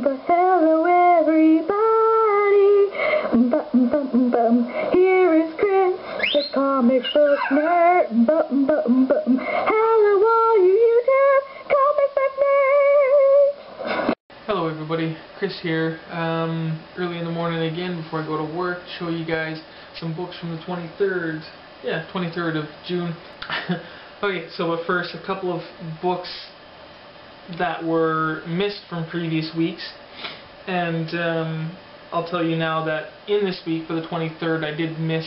Hello everybody. Here is Chris, the comic book nerd. Hello all you YouTube comic book nerds. Hello everybody, Chris here. Early in the morning again before I go to work, show you guys some books from the 23rd. Yeah, 23rd of June. Okay, so at first, a couple of books that were missed from previous weeks, and I'll tell you now that in this week for the 23rd I did miss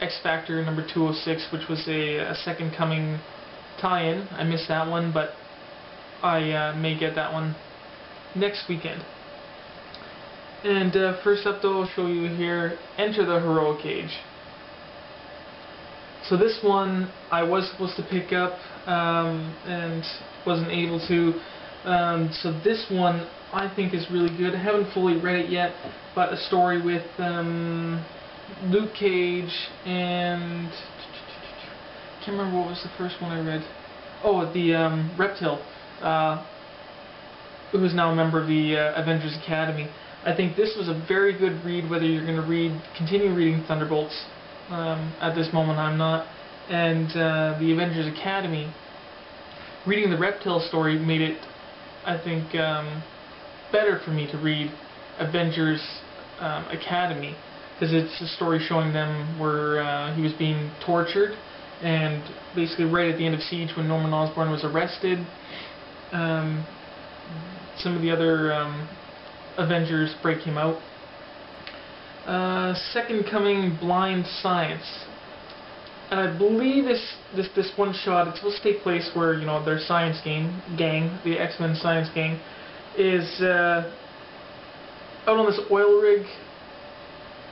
X Factor number 206, which was a Second Coming tie-in. I missed that one, but I may get that one next weekend. And first up though, I'll show you here, Enter the Heroic Age. So this one I was supposed to pick up and wasn't able to. So this one I think is really good. I haven't fully read it yet, but a story with Luke Cage and I can't remember what was the first one I read. Oh, the Reptile, who is now a member of the Avengers Academy. I think this was a very good read, whether you're going to continue reading Thunderbolts. At this moment I'm not, and the Avengers Academy. Reading the Reptile story made it, I think, better for me to read Avengers Academy, because it's a story showing them where he was being tortured, and basically right at the end of Siege when Norman Osborn was arrested, some of the other Avengers break him out. Second Coming Blind Science, and I believe this one shot, it's supposed to take place where, you know, their science gang, the X-Men science gang, is out on this oil rig,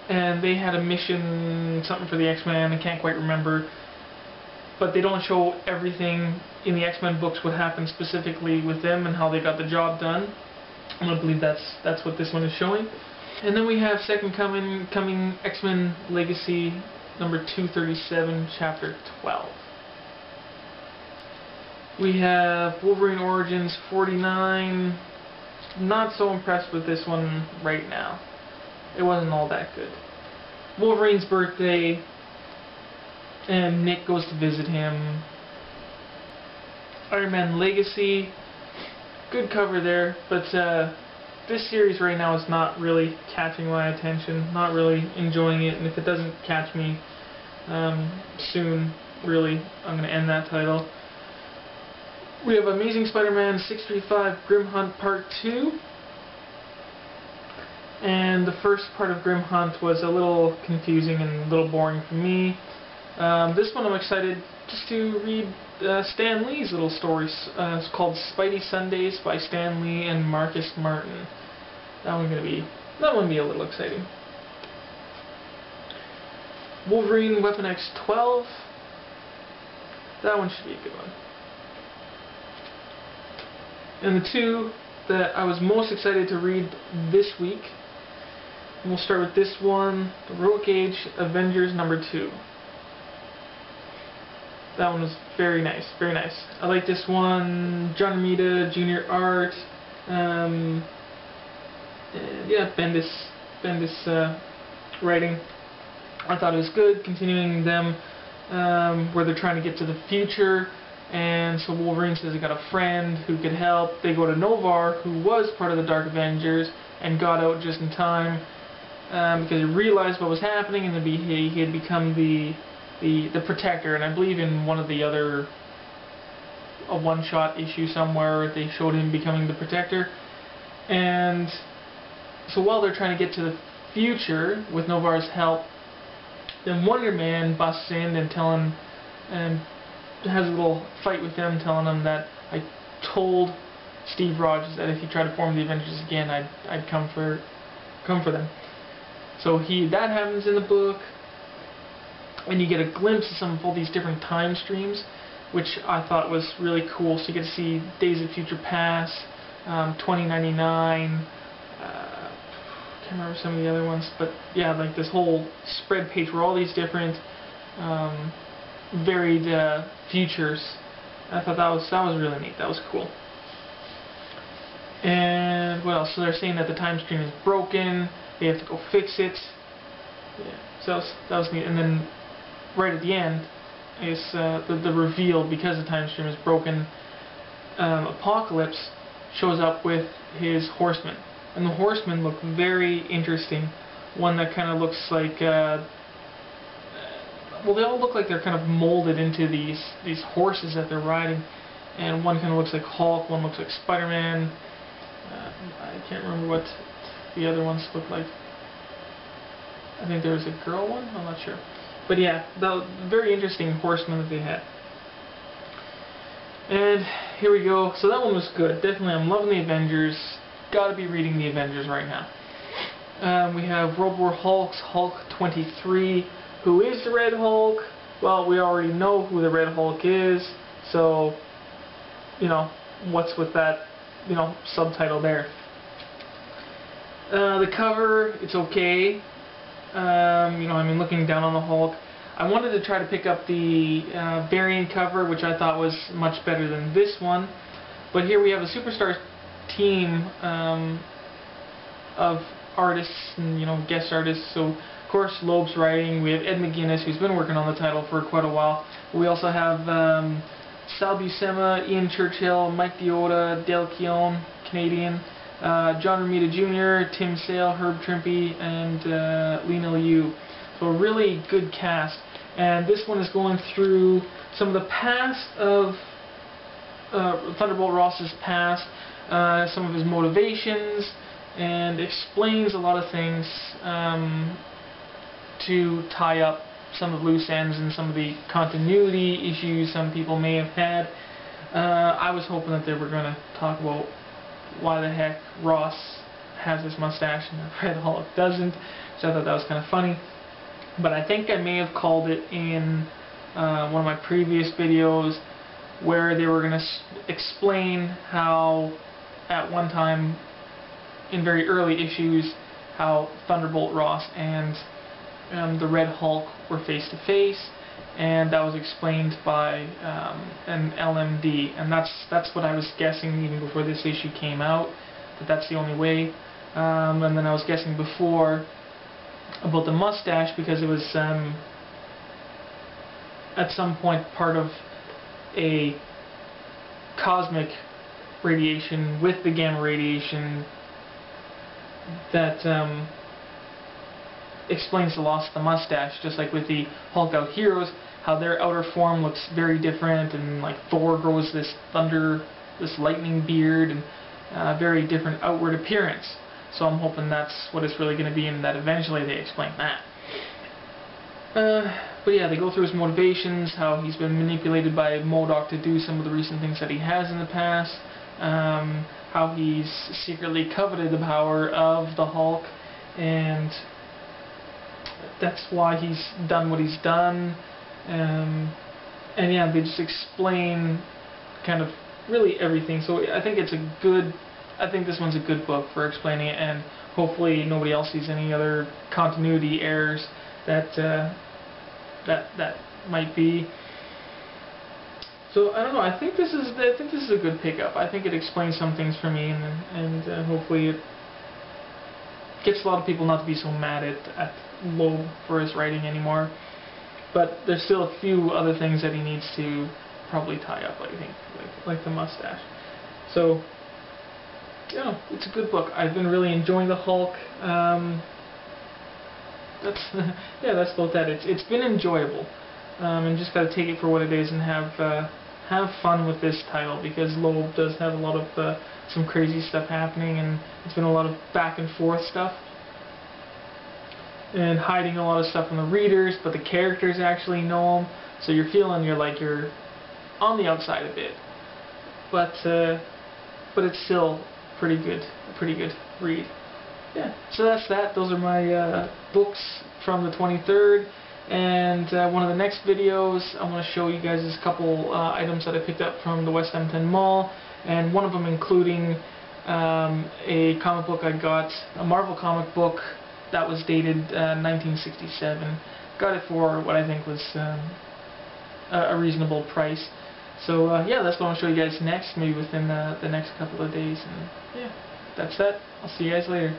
and they had a mission, something for the X-Men, I can't quite remember, but they don't show everything in the X-Men books what happened specifically with them and how they got the job done. I believe that's what this one is showing. And then we have Second Coming X-Men Legacy number 237, chapter 12. We have Wolverine Origins 49. Not so impressed with this one right now. It wasn't all that good. Wolverine's birthday, and Nick goes to visit him. Iron Man Legacy, good cover there, but this series right now is not really catching my attention, not really enjoying it, and if it doesn't catch me soon, really, I'm going to end that title. We have Amazing Spider-Man 635 Grim Hunt Part 2, and the first part of Grim Hunt was a little confusing and a little boring for me. This one I'm excited just to read Stan Lee's little stories. It's called Spidey Sundays by Stan Lee and Marcus Martin. That one be a little exciting. Wolverine Weapon X 12. That one should be a good one. And the two that I was most excited to read this week, and we'll start with this one, The Heroic Age Avengers number 2. That one was very nice, very nice. I like this one. John Romita, Junior Art. Yeah, Bendis writing. I thought it was good, continuing them where they're trying to get to the future, and so Wolverine says he got a friend who could help. They go to Novar, who was part of the Dark Avengers and got out just in time because he realized what was happening, and he had become the Protector. And I believe in one of the other a one-shot issue somewhere they showed him becoming the Protector. And so while they're trying to get to the future with Novar's help, then Wonder Man busts in and has a little fight with them, telling them that I told Steve Rogers that if he tried to form the Avengers again, I'd come for them. So that happens in the book, and you get a glimpse of some of all these different time streams, which I thought was really cool. So you get to see Days of Future Past, 2099. I can't remember some of the other ones, but yeah, like this whole spread page where all these different varied futures. I thought that was really neat. That was cool. And what else? So they're saying that the time stream is broken. They have to go fix it. Yeah. So that was neat. And then right at the end is the reveal, because the time stream is broken. Apocalypse shows up with his horsemen, and the horsemen look very interesting. One that kind of looks like, well, they all look like they're kind of molded into these horses that they're riding, and one kind of looks like Hulk, one looks like Spider-Man. I can't remember what the other ones look like. I think there was a girl one, I'm not sure. But yeah, the very interesting horsemen that they had. And here we go. So that one was good. Definitely, I'm loving the Avengers. Gotta be reading the Avengers right now. We have World War Hulk's Hulk 23. Who is the Red Hulk? Well, we already know who the Red Hulk is. So, you know, what's with that, you know, subtitle there? The cover, it's okay. You know, I mean, looking down on the Hulk. I wanted to try to pick up the variant cover, which I thought was much better than this one. But here we have a superstar team of artists and, you know, guest artists. So, of course, Loeb's writing. We have Ed McGuinness, who's been working on the title for quite a while. We also have Sal Buscema, Ian Churchill, Mike Deoda, Dale Keown, Canadian, John Romita Jr., Tim Sale, Herb Trimpe, and Lena Liu. So a really good cast. And this one is going through some of the past of Thunderbolt Ross's past, some of his motivations, and explains a lot of things to tie up some of the loose ends and some of the continuity issues some people may have had. I was hoping that they were going to talk about why the heck Ross has his mustache and the Red Hulk doesn't, so I thought that was kind of funny. But I think I may have called it in one of my previous videos where they were going to explain how at one time in very early issues how Thunderbolt Ross and the Red Hulk were face to face, and that was explained by an LMD, and that's what I was guessing even before this issue came out, that's the only way. And then I was guessing before about the mustache because it was at some point part of a cosmic radiation with the gamma radiation that explains the loss of the mustache, just like with the Hulk Out Heroes, how their outer form looks very different, and like Thor grows this lightning beard, and very different outward appearance. So I'm hoping that's what it's really going to be, and that eventually they explain that. But yeah, they go through his motivations, how he's been manipulated by MODOK to do some of the recent things that he has in the past, how he's secretly coveted the power of the Hulk, and that's why he's done what he's done. And yeah, they just explain kind of really everything. So I think this one's a good book for explaining it, and hopefully nobody else sees any other continuity errors that that might be. So I don't know. I think this is a good pickup. I think it explains some things for me, and hopefully it gets a lot of people not to be so mad at Loeb for his writing anymore. But there's still a few other things that he needs to probably tie up, I think, like the mustache. So, you know, it's a good book. I've been really enjoying the Hulk. That's about that. It's been enjoyable, and just gotta take it for what it is and have fun with this title, because Loeb does have a lot of some crazy stuff happening, and it's been a lot of back and forth stuff, and hiding a lot of stuff from the readers, but the characters actually know them, so you're feeling you're on the outside a bit, but it's still a pretty good read. Yeah, so that's that. Those are my books from the 23rd, and one of the next videos I want to show you guys is a couple items that I picked up from the West Hampton Mall, and one of them including a comic book I got, a Marvel comic book that was dated 1967. Got it for what I think was a reasonable price. So yeah, that's what I'll show you guys next, maybe within the next couple of days. And yeah, that's that. I'll see you guys later.